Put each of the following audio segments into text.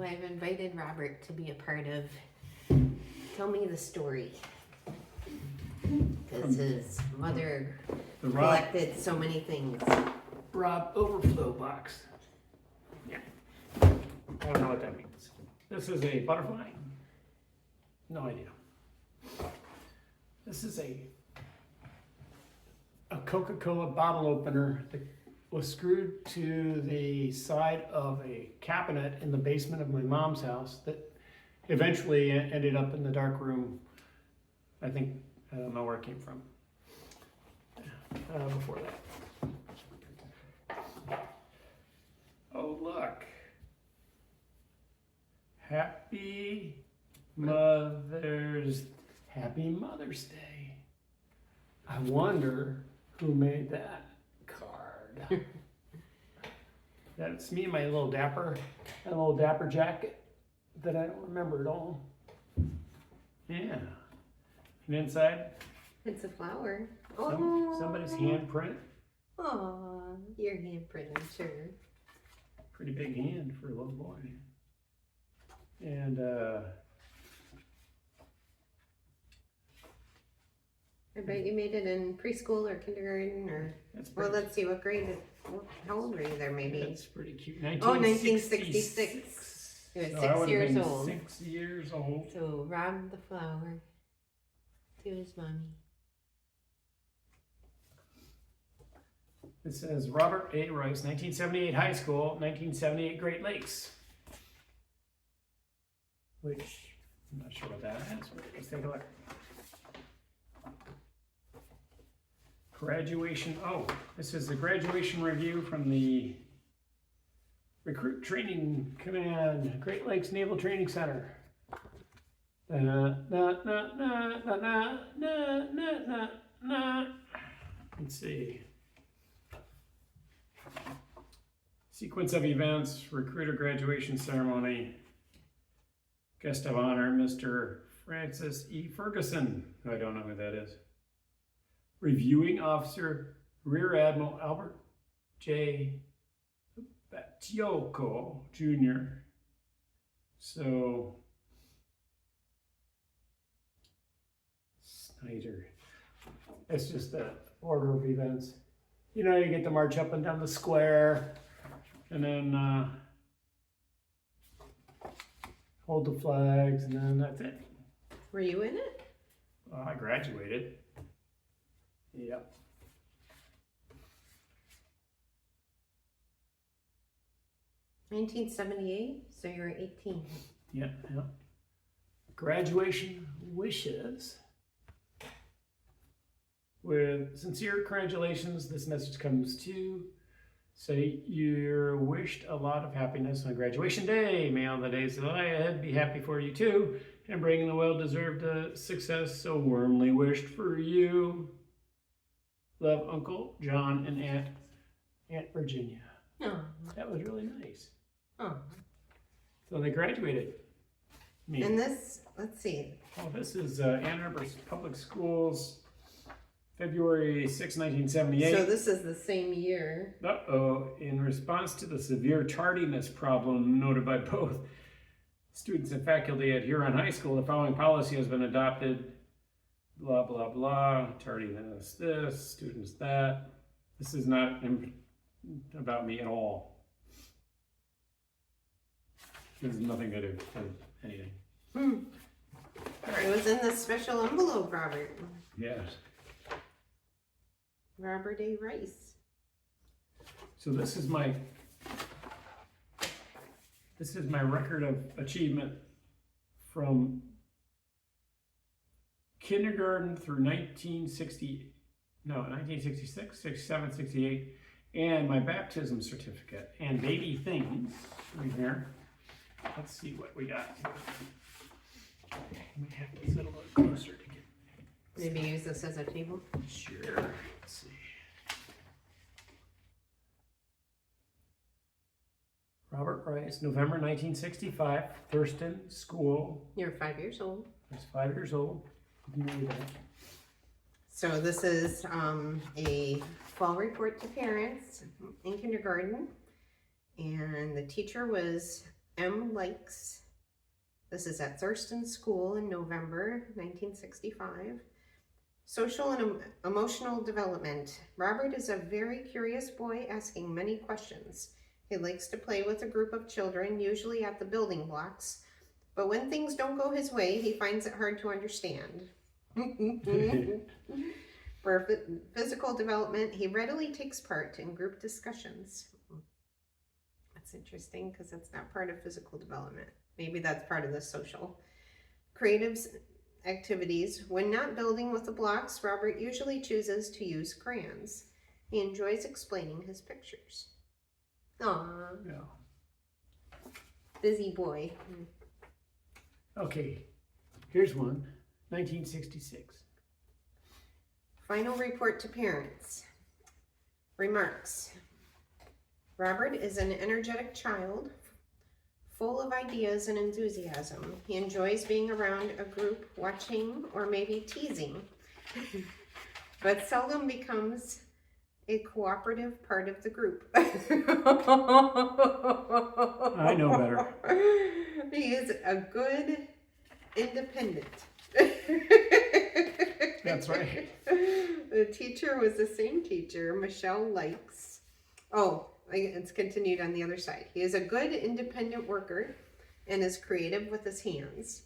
I've invited Robert to be a part of Tell Me the Story. Because his mother collected so many things. Rob Overflow box. Yeah. I don't know what that means. This is a butterfly? No idea. This is a Coca-Cola bottle opener that was screwed to the side of a cabinet in the basement of my mom's house that eventually ended up in the dark room. I don't know where it came from before that. Oh, look. Happy Mother's Day. I wonder who made that card. That's me in my little dapper jacket that I don't remember at all. Yeah. And inside, It's a flower. somebody's handprint. Oh, your handprint, I'm sure. Pretty big hand for a little boy. And I bet you made it in preschool or kindergarten or, well, let's see, what grade, how old were you there maybe? That's pretty cute. 1966. He was So 6 years old. 6 years old. So Rob the flower to his mommy. It says Robert A. Rice, 1978 high school, 1978 Great Lakes. Which, I'm not sure what that is. Let's take a look. Graduation, this is the graduation review from the Recruit Training Command, Great Lakes Naval Training Center. Let's see. Sequence of events, recruiter graduation ceremony. Guest of honor, Mr. Francis E. Ferguson. I don't know who that is. Reviewing officer, Rear Admiral Albert J. Battiocco, Jr. So, Snyder. It's just the order of events. You know, you get to march up and down the square, and then hold the flags, and then that's it. Were you in it? Well, I graduated. Yep. $1978, so you were 18. Yeah. Graduation wishes. With sincere congratulations, this message comes to say you're wished a lot of happiness on graduation day. May all the days that lie ahead be happy for you too, and bring the well-deserved success so warmly wished for you. Love, Uncle John and Aunt Virginia. Oh. That was really nice. Oh. So they graduated. And this, let's see. Oh, this is Ann Arbor Public Schools, February 6, 1978. So this is the same year. In response to the severe tardiness problem noted by both students and faculty at Huron High School, the following policy has been adopted. Blah, blah, blah. Tardiness this, students that. This is not about me at all. This has nothing to do with anything. It was in this special envelope, Robert. Yes. Robert A. Rice. So this is my record of achievement from kindergarten through 1966, 67, 68, and my baptism certificate and baby things right here. Let's see what we got. We have to sit a little closer to get. Maybe use this as a table. Sure. Let's see. Robert Rice, November 1965, Thurston School. You're 5 years old. I was 5 years old. So this is a fall report to parents in kindergarten. And the teacher was M. Likes. This is at Thurston School in November 1965. Social and emotional development. Robert is a very curious boy asking many questions. He likes to play with a group of children, usually at the building blocks. But when things don't go his way, he finds it hard to understand. For physical development, he readily takes part in group discussions. That's interesting because that's not part of physical development. Maybe that's part of the social. Creative activities. When not building with the blocks, Robert usually chooses to use crayons. He enjoys explaining his pictures. Aww. Yeah. Busy boy. Okay, here's one. 1966. Final report to parents. Remarks. Robert is an energetic child, full of ideas and enthusiasm. He enjoys being around a group, watching or maybe teasing, but seldom becomes a cooperative part of the group. I know better. He is a good independent. That's right. The teacher was the same teacher, Michelle Likes. Oh, it's continued on the other side. He is a good independent worker and is creative with his hands.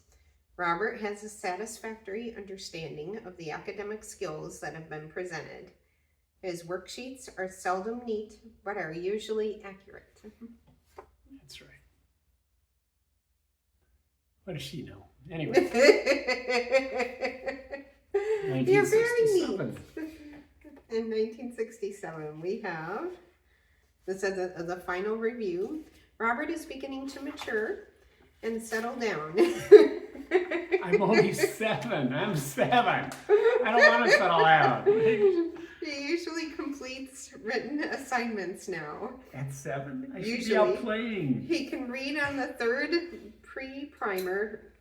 Robert has a satisfactory understanding of the academic skills that have been presented. His worksheets are seldom neat, but are usually accurate. That's right. What does she know? Anyway. You're very neat. 1967. In 1967, we have, this is the final review. Robert is beginning to mature and settle down. I'm only 7. I'm 7. I don't want to settle down. He usually completes written assignments now. At 7? I should Usually. be out playing. He can read on the 3rd pre-primer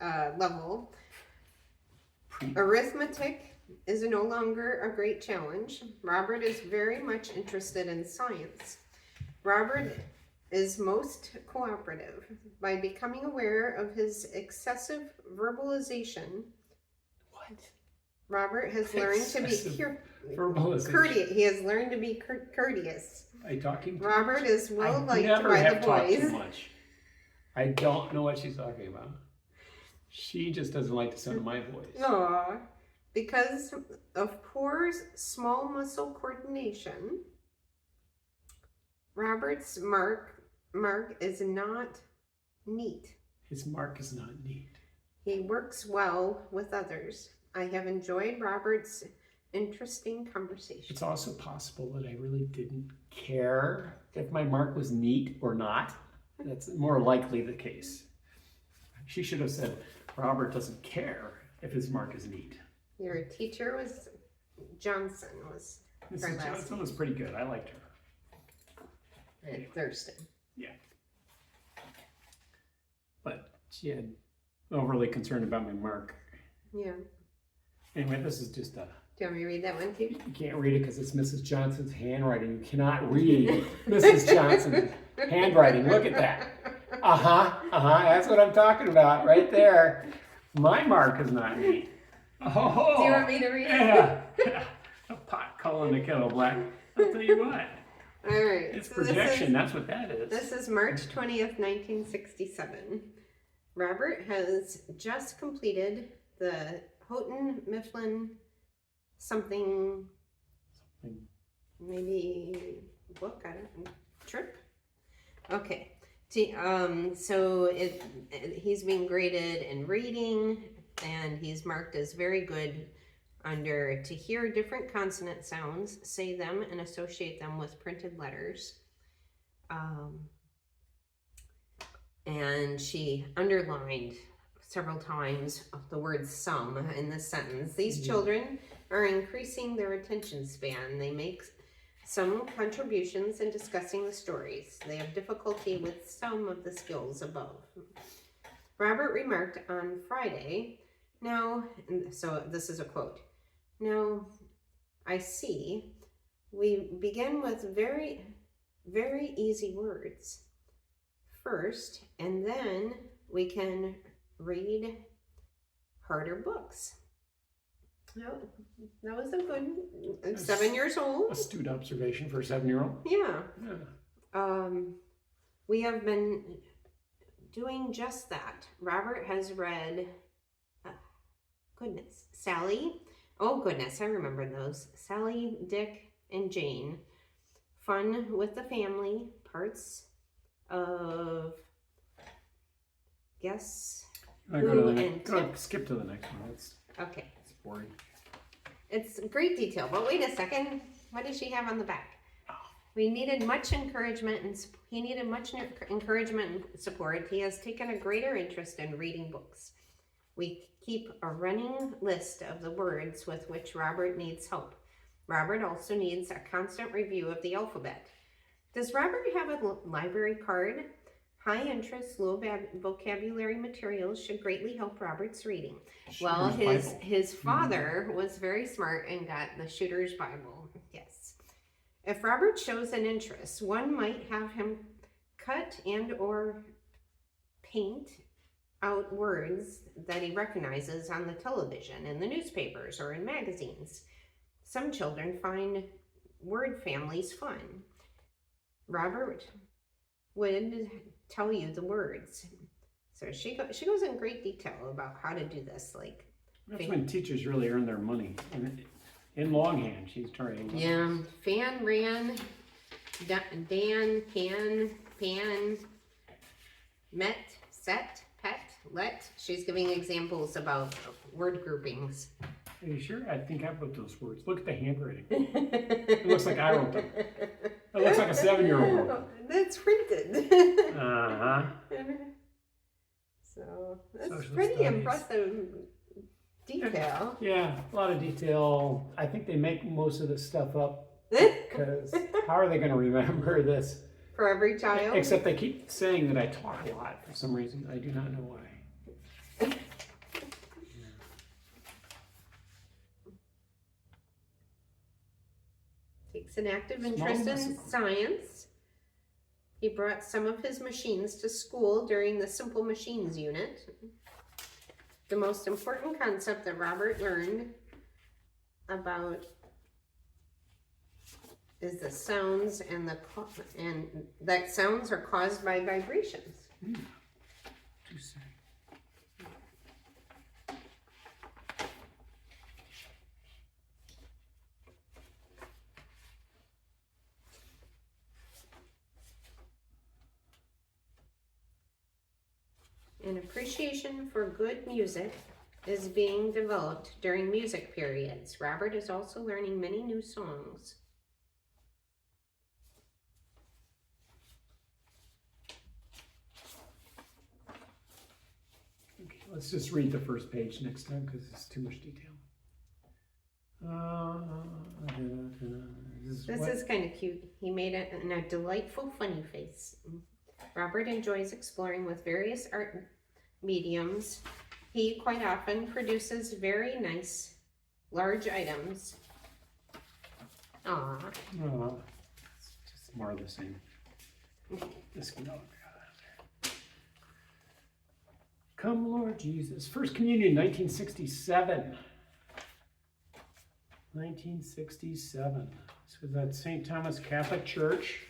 level. Arithmetic is no longer a great challenge. Robert is very much interested in science. Robert is most cooperative. By becoming aware of his excessive verbalization, What? Robert has learned to be Verbalization. courteous. He has learned to be courteous. Are you talking too Robert much? is well I liked never by have the talked boys. too much. I don't know what she's talking about. She just doesn't like the sound of my voice. Aww. Because of poor small muscle coordination, Robert's mark is not neat. His mark is not neat. He works well with others. I have enjoyed Robert's interesting conversation. It's also possible that I really didn't care if my mark was neat or not. That's more likely the case. She should have said, Robert doesn't care if his mark is neat. Your teacher was Johnson, was her Mrs. last Johnson name. was pretty good. I liked her. At Thurston. Yeah. But she had overly concerned about my mark. Yeah. Anyway, this is just a... Do you want me to read that one too? You can't read it because it's Mrs. Johnson's handwriting. You cannot read Mrs. Johnson's handwriting. Look at that. That's what I'm talking about right there. My mark is not neat. Oh, Do you want me to read it? Yeah. A pot calling the kettle black. I'll tell you what. All right. It's so projection. That's what that is. This is March 20th, 1967. Robert has just completed the Houghton Mifflin something, maybe book, I don't know, trip? Okay. So he's being graded in reading, and he's marked as very good under to hear different consonant sounds, say them, and associate them with printed letters. And she underlined several times the word some in this sentence. These children are increasing their attention span. They make some contributions in discussing the stories. They have difficulty with some of the skills above. Robert remarked on Friday, now, so this is a quote, now I see we begin with very, very easy words. first, and then we can read harder books. No, that was a good 7 years old. Astute observation for a 7-year-old. Yeah. Yeah. We have been doing just that. Robert has read, Sally. Oh goodness, I remember those. Sally, Dick, and Jane. Fun with the Family. Parts of Guess Skip to the next one. Okay. It's boring. It's great detail, but wait a second. What does she have on the back? Oh. He needed much encouragement and support. He has taken a greater interest in reading books. We keep a running list of the words with which Robert needs help. Robert also needs a constant review of the alphabet. Does Robert have a library card? High interest, low vocabulary materials should greatly help Robert's reading. Well, his father was very smart and got the Shooter's Bible. Yes. If Robert shows an interest, one might have him cut and or paint out words that he recognizes on the television, in the newspapers, or in magazines. Some children find word families fun. Robert would tell you the words. So she goes in great detail about how to do this. Like that's when teachers really earn their money. In longhand, she's trying. Yeah, fan, ran, Dan, pan, met, set, pet, let. She's giving examples about word groupings. Are you sure? I think I wrote those words. Look at the handwriting. It looks like I wrote them. It looks like a 7-year-old wrote. That's printed. Uh-huh. So that's Social pretty studies. impressive detail. Yeah, a lot of detail. I think they make most of this stuff up because how are they going to remember this? For every child? Except they keep saying that I talk a lot for some reason. I do not know why. Takes an active interest in science. He brought some of his machines to school during the Simple Machines unit. The most important concept that Robert learned about is the sounds and that sounds are caused by vibrations. Too sad. An appreciation for good music is being developed during music periods. Robert is also learning many new songs. Okay, let's just read the first page next time because it's too much detail. This is kind of cute. He made it in a delightful, funny face. Robert enjoys exploring with various art mediums. He quite often produces very nice, large items. Aww. It's just more of the same. This can go there. Come, Lord Jesus. First Communion, 1967. 1967. This was at St. Thomas Catholic Church,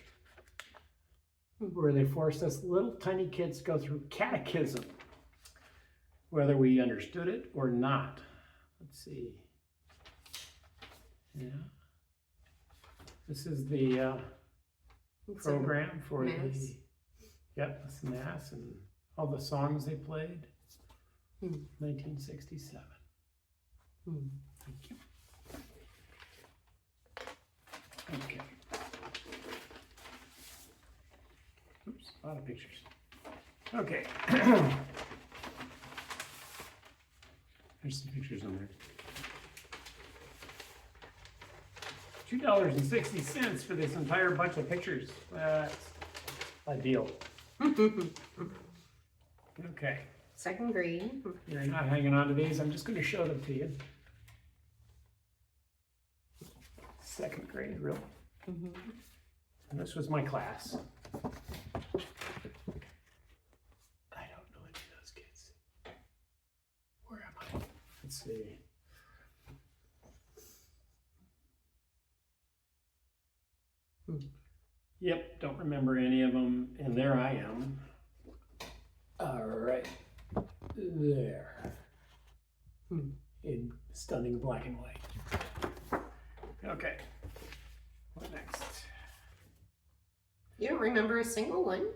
where they forced us little tiny kids to go through catechism, whether we understood it or not. Let's see. Yeah. This is the program for Mass. it's Mass and all the songs they played. 1967. Thank you. Okay. Oops, a lot of pictures. Okay. There's some pictures on there. $2.60 for this entire bunch of pictures. That's a deal. Okay. Second grade. You're not hanging on to these. I'm just going to show them to you. Second grade, really. And this was my class. see. Yep, don't remember any of them, and there I am. All right, there. In stunning black and white. Okay, what next? You don't remember a single one?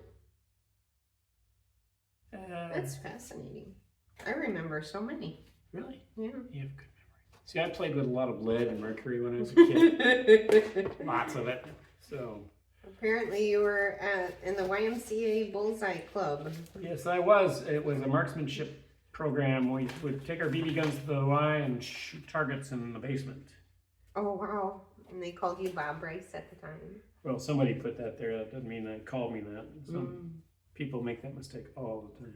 That's That's fascinating. I remember so many. really? Yeah. You have a good memory. See, I played with a lot of lead and mercury when I was a kid. Lots of it. So. Apparently you were in the YMCA Bullseye Club. Yes, I was. It was a marksmanship program. We would take our BB guns to the Y and shoot targets in the basement. Oh, wow. And they called you Bob Rice at the time. Well, somebody put that there. That doesn't mean they called me that. Some people make that mistake all the time.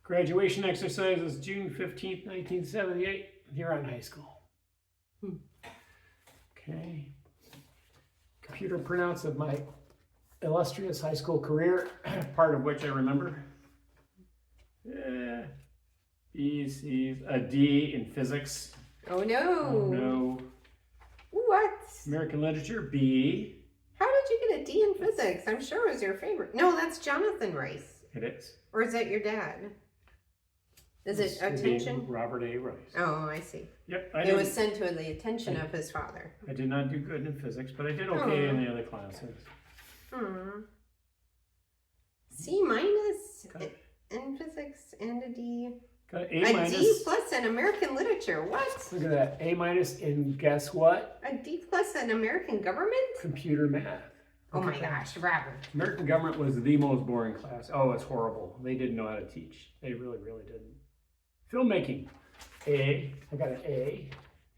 Graduation exercise is June 15th, 1978, Huron High School. Okay. Computer printouts of my illustrious high school career, part of which I remember. B, C, a D in physics. Oh, no. Oh, no. What? American literature, B. How did you get a D in physics? I'm sure it was your favorite. No, that's Jonathan Rice. It is. Or is that your dad? Is it attention? Robert A. Rice. Oh, I see. Yep. It was sent to the attention of his father. I did not do good in physics, but I did okay in the other classes. C minus in physics and a D. Got A D plus in American literature. What? Look at that. A minus in guess what? A D plus in American government? Computer math. Oh my gosh, Robert. American government was the most boring class. Oh, it's horrible. They didn't know how to teach. They really, really didn't. Filmmaking. A. I got an A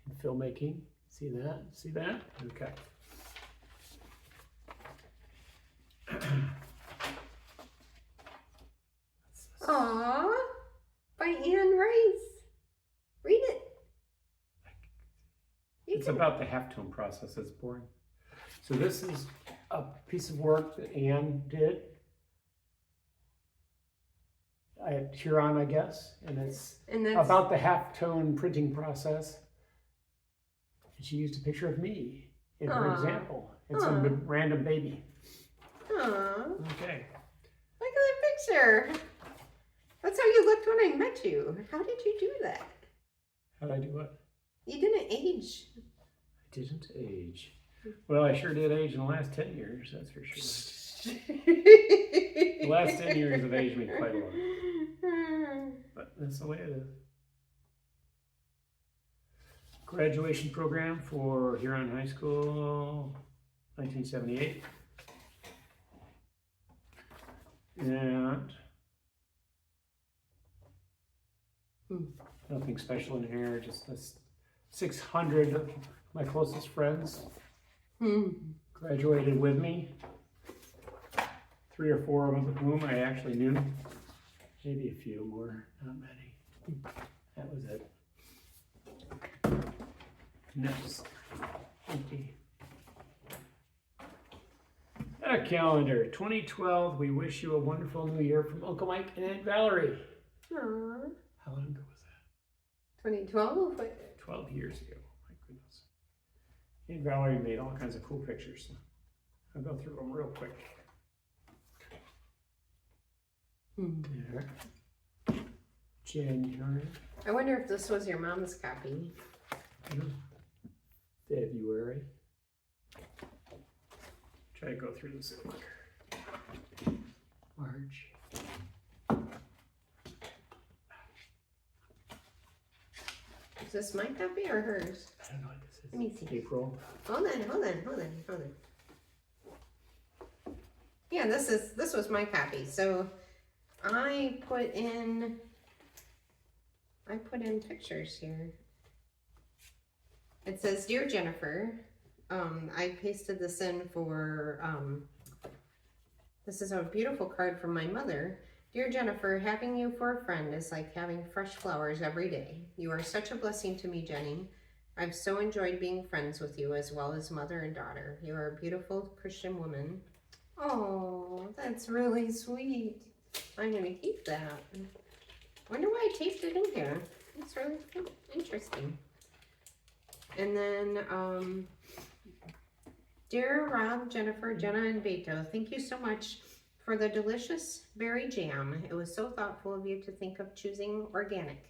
in filmmaking. See that? See that? Okay. Aww. By Anne Rice. Read it. It's about the halftone process. It's boring. So this is a piece of work that Anne did at Huron, I guess, and it's about the halftone printing process. And she used a picture of me in her example. It's a random baby. Aww. Okay. Look at that picture. That's how you looked when I met you. How did you do that? How'd I do what? You didn't age. I didn't age. Well, I sure did age in the last 10 years, that's for sure. The last 10 years have aged me quite a lot. But that's the way it is. Graduation program for Huron High School, 1978. And nothing special in here, just this 600 of my closest friends graduated with me. 3 or 4 of whom I actually knew. Maybe a few more, not many. That was it. Next. Empty. A calendar. 2012, we wish you a wonderful new year from Uncle Mike and Aunt Valerie. Aww. How long ago was that? 2012? 12 years ago. My goodness. Aunt Valerie made all kinds of cool pictures. I'll go through them real quick. There. January. I wonder if this was your mom's copy. February. Try to go through this quicker. March. Is this my copy or hers? I don't know what this is. Let me see. April. Hold on. Yeah, this was my copy. So I put in pictures here. It says, "Dear Jennifer," I pasted this in for, this is a beautiful card from my mother. "Dear Jennifer, having you for a friend is like having fresh flowers every day. You are such a blessing to me, Jenny. I've so enjoyed being friends with you as well as mother and daughter. You are a beautiful Christian woman." Oh, that's really sweet. I'm going to keep that. Wonder why I taped it in here. It's really interesting. And then, dear Rob, Jennifer, Jenna, and Beto, thank you so much for the delicious berry jam. It was so thoughtful of you to think of choosing organic.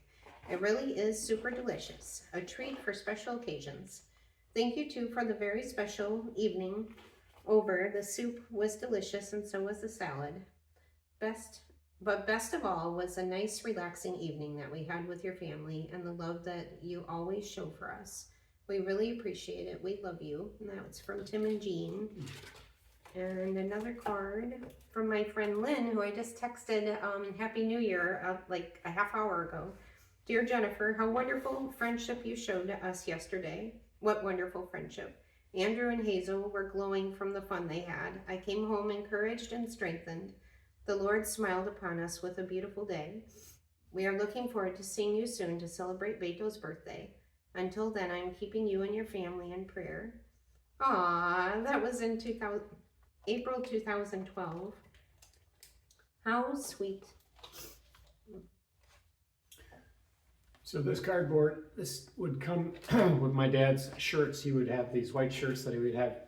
It really is super delicious, a treat for special occasions. Thank you too for the very special evening over. The soup was delicious and so was the salad. But best of all was a nice relaxing evening that we had with your family and the love that you always show for us. We really appreciate it. We love you. And that was from Tim and Jean. And another card from my friend Lynn, who I just texted Happy New Year like a half hour ago. Dear Jennifer, how wonderful friendship you showed to us yesterday. What wonderful friendship. Andrew and Hazel were glowing from the fun they had. I came home encouraged and strengthened. The Lord smiled upon us with a beautiful day. We are looking forward to seeing you soon to celebrate Beto's birthday. Until then, I'm keeping you and your family in prayer. Aww, that was in April 2012. How sweet. So this cardboard, this would come with my dad's shirts. He would have these white shirts that he would have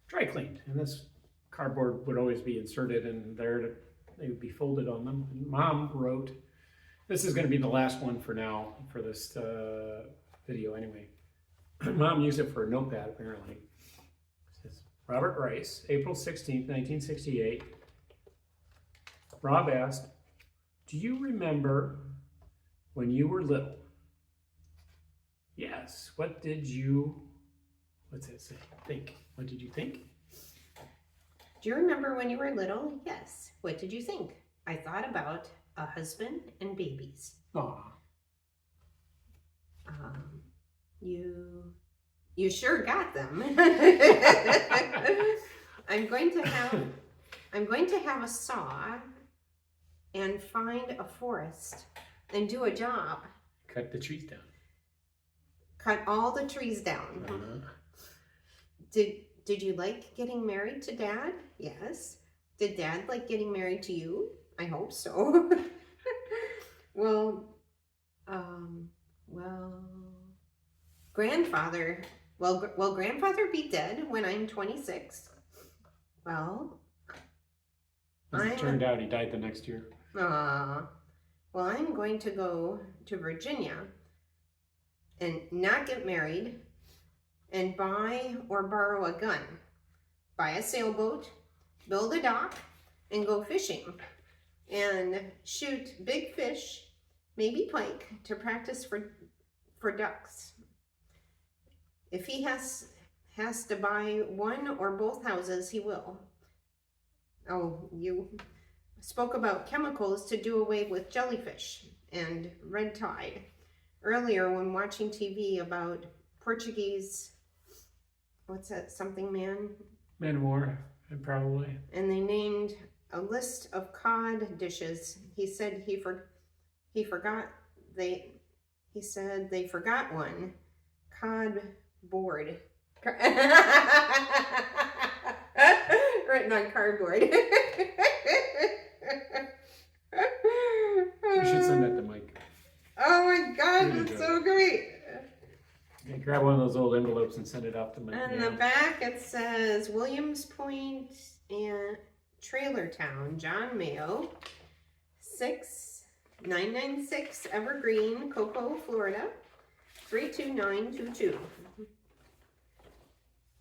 dry cleaned. And this cardboard would always be inserted in there. They would be folded on them. And Mom wrote, this is going to be the last one for now, for this video anyway. Mom used it for a notepad, apparently. It says, Robert Rice, April 16th, 1968. Rob asked, do you remember when you were little? Yes. What did you, what's it say? Think. What did you think? Do you remember when you were little? Yes. What did you think? I thought about a husband and babies. Aw. You sure got them. I'm going to have a saw and find a forest and do a job. Cut the trees down. Cut all the trees down. Did you like getting married to Dad? Yes. Did Dad like getting married to you? I hope so. Grandfather. Will Grandfather be dead when I'm 26? Well, As it turned out, he died the next year. Well, I'm going to go to Virginia and not get married and buy or borrow a gun, buy a sailboat, build a dock, and go fishing and shoot big fish, maybe pike, to practice for ducks. If he has to buy one or both houses, he will. Oh, you spoke about chemicals to do away with jellyfish and red tide earlier when watching TV about Portuguese, what's that, something man? Man of War, probably. And they named a list of cod dishes. He said he forgot one. Cod board. Written on cardboard. We should send that to Mike. Oh my God, that's so great. Okay, grab one of those old envelopes and send it off to Mike. On the back it says Williams Point and Trailer Town, John Mayo, 6996 Evergreen, Cocoa, Florida, 32922.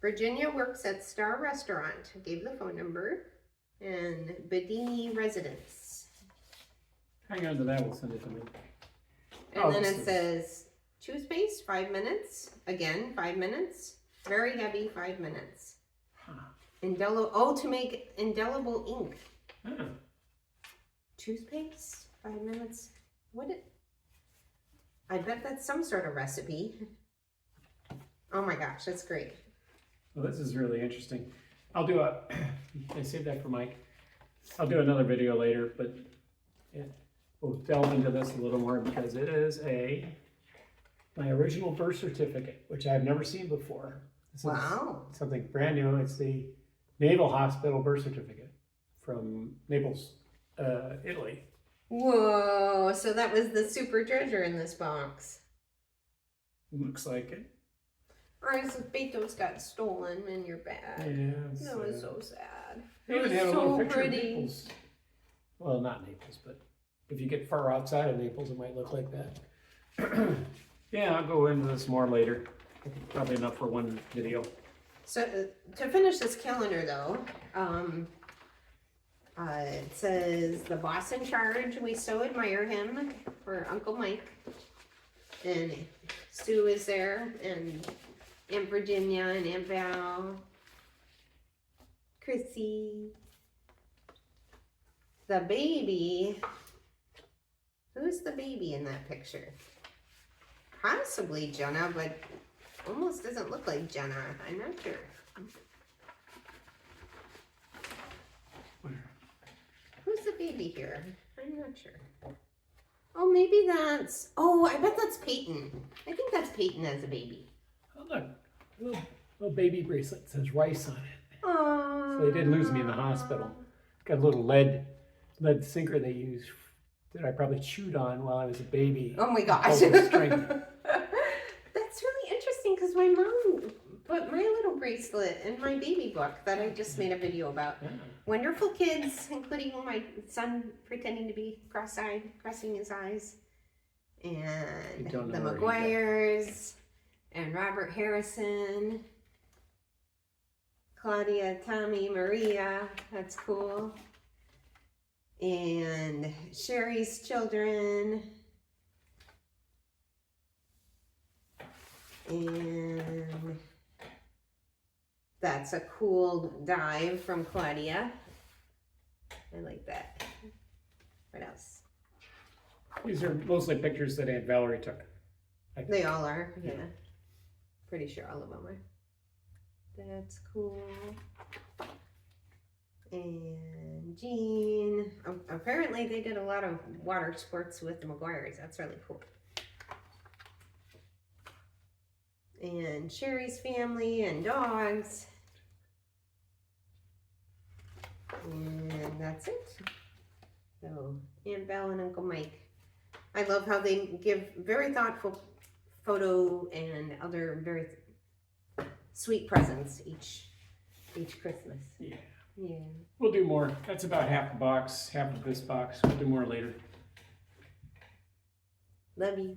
Virginia works at Star Restaurant. I gave the phone number. And Bedini Residence. Hang on to that, we'll send it to me. And then it says, toothpaste, 5 minutes. Again, 5 minutes. Very heavy, 5 minutes. To make indelible ink. Toothpaste, 5 minutes. I bet that's some sort of recipe. Oh my gosh, that's great. Well, this is really interesting. I saved that for Mike. I'll do another video later, but we'll delve into this a little more because it is my original birth certificate, which I've never seen before. This is something brand new. It's the Naval Hospital birth certificate from Naples, Italy. Whoa, so that was the super treasure in this box. Looks like it. Ours, Beto's got stolen in your bag. Yeah. That was so sad. They It even was had a little so picture of pretty. Naples. Well, not Naples, but if you get far outside of Naples, it might look like that. Yeah, I'll go into this more later. Probably enough for one video. So to finish this calendar though, it says the boss in charge. We so admire him for Uncle Mike, and Sue is there, and Aunt Virginia and Aunt Val, Chrissy, the baby. Who's the baby in that picture? Possibly Jenna, but almost doesn't look like Jenna. I'm not sure. Who's the baby here? I'm not sure. Oh, maybe that's. Oh, I bet that's Peyton. I think that's Peyton as a baby. Oh, look. Little baby bracelet says rice on it. Oh. So they did lose me in the hospital. Got a little lead sinker they used that I probably chewed on while I was a baby. Oh my gosh. Hold the string. That's really interesting because my mom put my little bracelet in my baby book that I just made a video about. Yeah. Wonderful kids, including my son pretending to be cross-eyed, crossing his eyes, and the McGuires, and Robert Harrison, Claudia, Tommy, Maria, that's cool, and Sherry's children, and that's a cool dive from Claudia. I like that. What else? These are mostly pictures that Aunt Valerie took. They all are, yeah. Pretty sure all of them are. That's cool. And Jean. Apparently they did a lot of water sports with the McGuires. That's really cool. And Sherry's family and dogs. And that's it. So, Aunt Val and Uncle Mike. I love how they give very thoughtful photo and other very sweet presents each Christmas. Yeah. Yeah. We'll do more. That's about half the box, half of this box. We'll do more later. Love you.